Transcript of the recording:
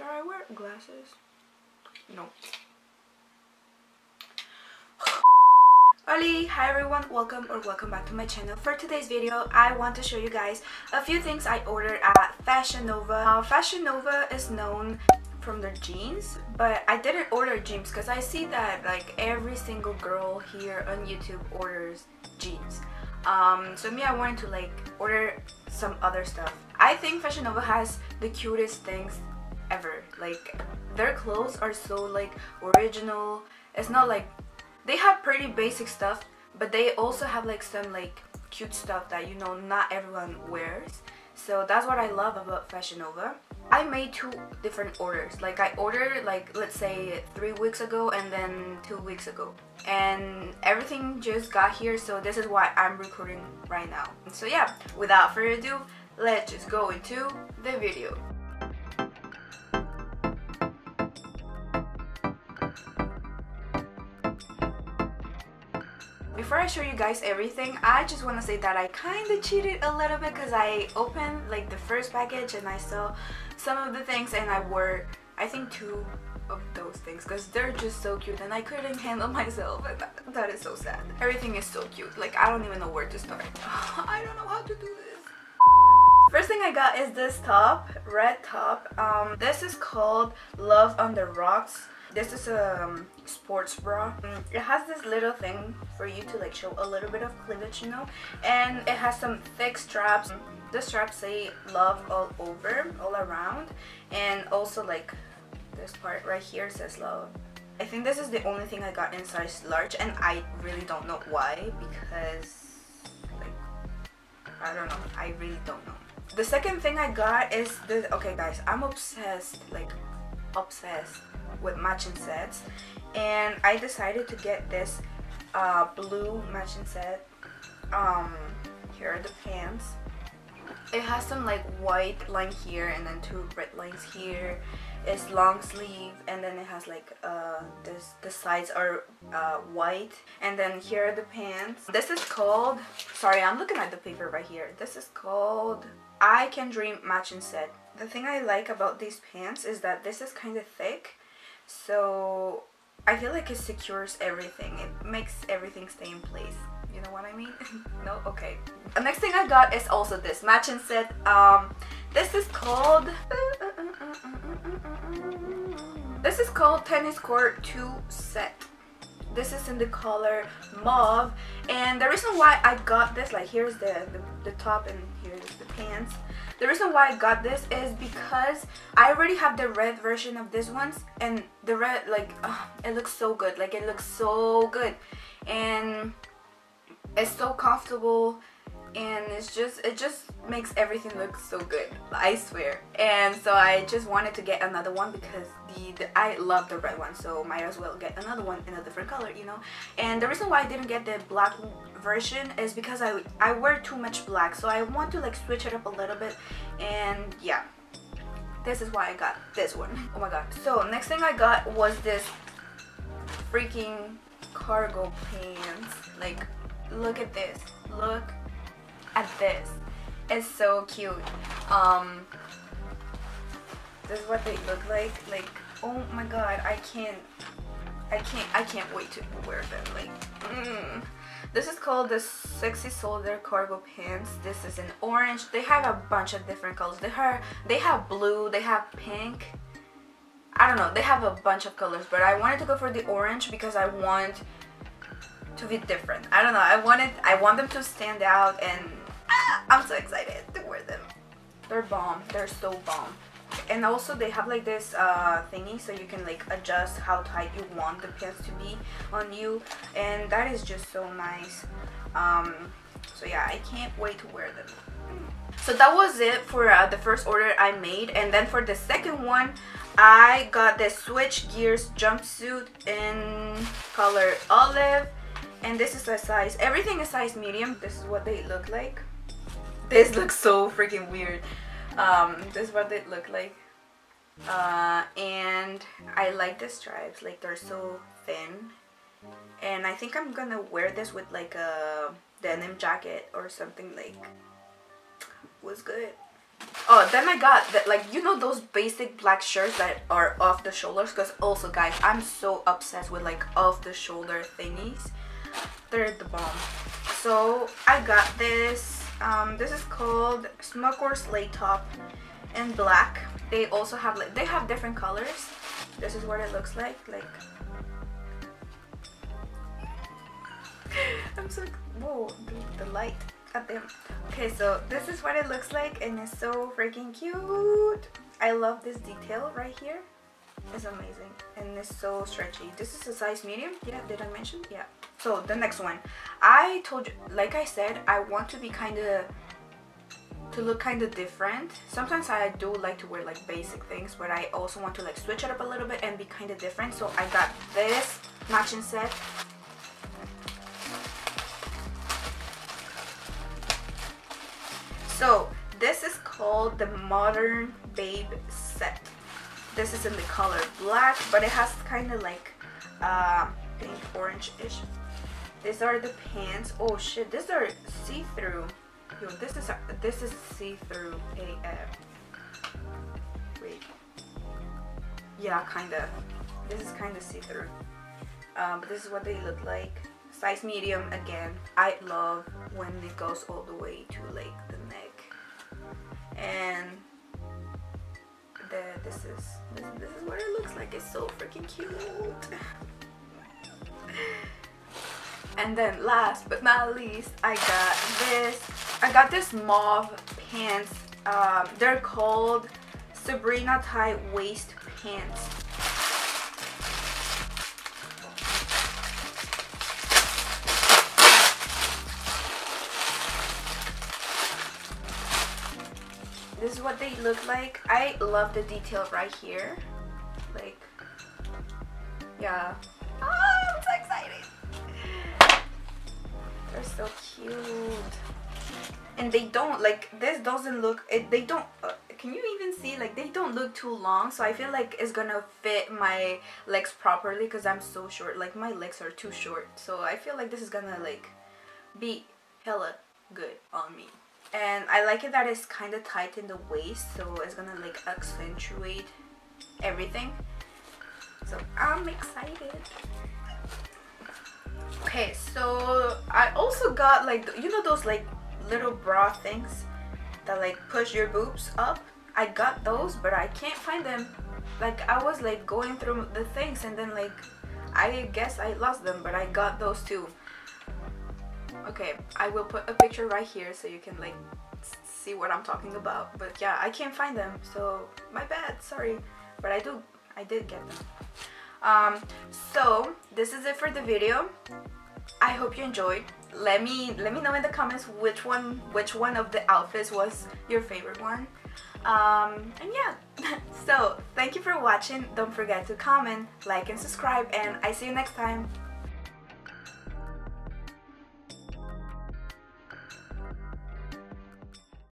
Should I wear glasses? No. Lali, hi everyone, welcome back to my channel. For today's video, I want to show you guys a few things I ordered at Fashion Nova. Fashion Nova is known from their jeans, but I didn't order jeans because I see that like every single girl here on YouTube orders jeans. So me, I wanted to like order some other stuff. I think Fashion Nova has the cutest things ever. Like their clothes are so like original. It's not like they have pretty basic stuff, but they also have like some like cute stuff that, you know, not everyone wears. So that's what I love about Fashion Nova. I made 2 different orders. Like I ordered like, let's say 3 weeks ago and then 2 weeks ago, and everything just got here, so this is why I'm recording right now. So yeah, without further ado, let's just go into the video. Before I show you guys everything, I just want to say that I kind of cheated a little bit because I opened like the first package and I saw some of the things and I wore, I think, 2 of those things because they're just so cute and I couldn't handle myself, and that is so sad. Everything is so cute, like I don't even know where to start. I don't know how to do this. First thing I got is this top, red top. This is called Love on the Rocks. This is a sports bra. It has this little thing for you to like show a little bit of cleavage, you know, and it has some thick straps. The straps say love all over, all around, and also like this part right here says love. I think this is the only thing I got in size large, and I really don't know why, because like I don't know, I really don't know. The second thing I got is this. Okay guys, I'm obsessed, like obsessed with matching sets, and I decided to get this blue matching set. Here are the pants. It has some like white line here and then 2 red lines here. It's long sleeve, and then it has like the sides are white, and then here are the pants. This is called, sorry, I'm looking at the paper right here. This is called I Can Dream matching set. The thing I like about these pants is that this is kind of thick, so I feel like it secures everything. It makes everything stay in place. You know what I mean? No? Okay. The next thing I got is also this matching set. This is called Tennis Court 2 set. This is in the color mauve, and the reason why I got this, like here's the top and here's the pants. The reason why I got this is because I already have the red version of this ones, and the red, like it looks so good. Like it looks so good, and it's so comfortable, and it just makes everything look so good, I swear. And so I just wanted to get another one because I love the red one, so might as well get another one in a different color, you know. And the reason why I didn't get the black version is because I wear too much black, so I want to like switch it up a little bit. And yeah, this is why I got this one. Oh my god. So next thing I got was this freaking cargo pants. Like look at this, look at this. It's so cute. This is what they look like. Like, oh my god, I can't wait to wear them. Like this is called the Sexy Soldier cargo pants. This is in orange. They have a bunch of different colors. They have blue, they have pink, I don't know, they have a bunch of colors, but I wanted to go for the orange because I want to be different. I don't know, I want them to stand out, and I'm so excited to wear them. They're bomb. They're so bomb. And also they have like this thingy, so you can like adjust how tight you want the pants to be on you, and that is just so nice. So yeah, I can't wait to wear them. So that was it for the first order I made, and then for the second one I got the Switch Gears jumpsuit in color olive, and this is a size, everything is size medium. This is what they look like. This looks so freaking weird. This is what they look like, and I like the stripes, like they're so thin, and I think I'm gonna wear this with like a denim jacket or something. Like, was good. Oh, then I got that, like, you know those basic black shirts that are off the shoulders? Because also, guys, I'm so obsessed with like off the shoulder thingies. They're the bomb. So I got this. This is called Smoke or Slate Top in black. They also have like, they have different colors. This is what it looks like. I'm so, whoa, the light. Goddamn. Okay, so this is what it looks like, and it's so freaking cute. I love this detail right here. It's amazing, and it's so stretchy. This is a size medium. Yeah, did I mention? Yeah. So the next one, I told you, like I said, I want to be look kind of different. Sometimes I do like to wear like basic things, but I also want to like switch it up a little bit and be kind of different. So I got this matching set. So this is called the Modern Babe set. This is in the color black, but it has kind of like pink orange-ish. These are the pants. Oh shit, these are see-through. Yo, this is see-through AF. Wait. Yeah, kinda. This is kinda see-through. But this is what they look like. Size medium again. I love when it goes all the way to like the neck. And this is what it looks like. It's so freaking cute. And then last but not least, I got this mauve pants. They're called Sabrina tie waist pants. This is what they look like. I love the detail right here. Like, yeah. Oh, I'm so excited. They're so cute. And they don't, like, this doesn't look, they don't, can you even see, like, they don't look too long. So I feel like it's gonna fit my legs properly because I'm so short. Like, my legs are too short. So I feel like this is gonna, like, be hella good on me. And I like it that it's kind of tight in the waist, so it's gonna like accentuate everything. So I'm excited. Okay, so I also got like, you know those like little bra things that like push your boobs up? I got those, but I can't find them. Like, I was like going through the things and then like, I guess I lost them, but I got those too. Okay, I will put a picture right here so you can like see what I'm talking about. But yeah, I can't find them, so my bad, sorry. But I did get them. So this is it for the video. I hope you enjoyed. Let me know in the comments which one of the outfits was your favorite one. And yeah, so thank you for watching. Don't forget to comment, like, and subscribe, and I see you next time.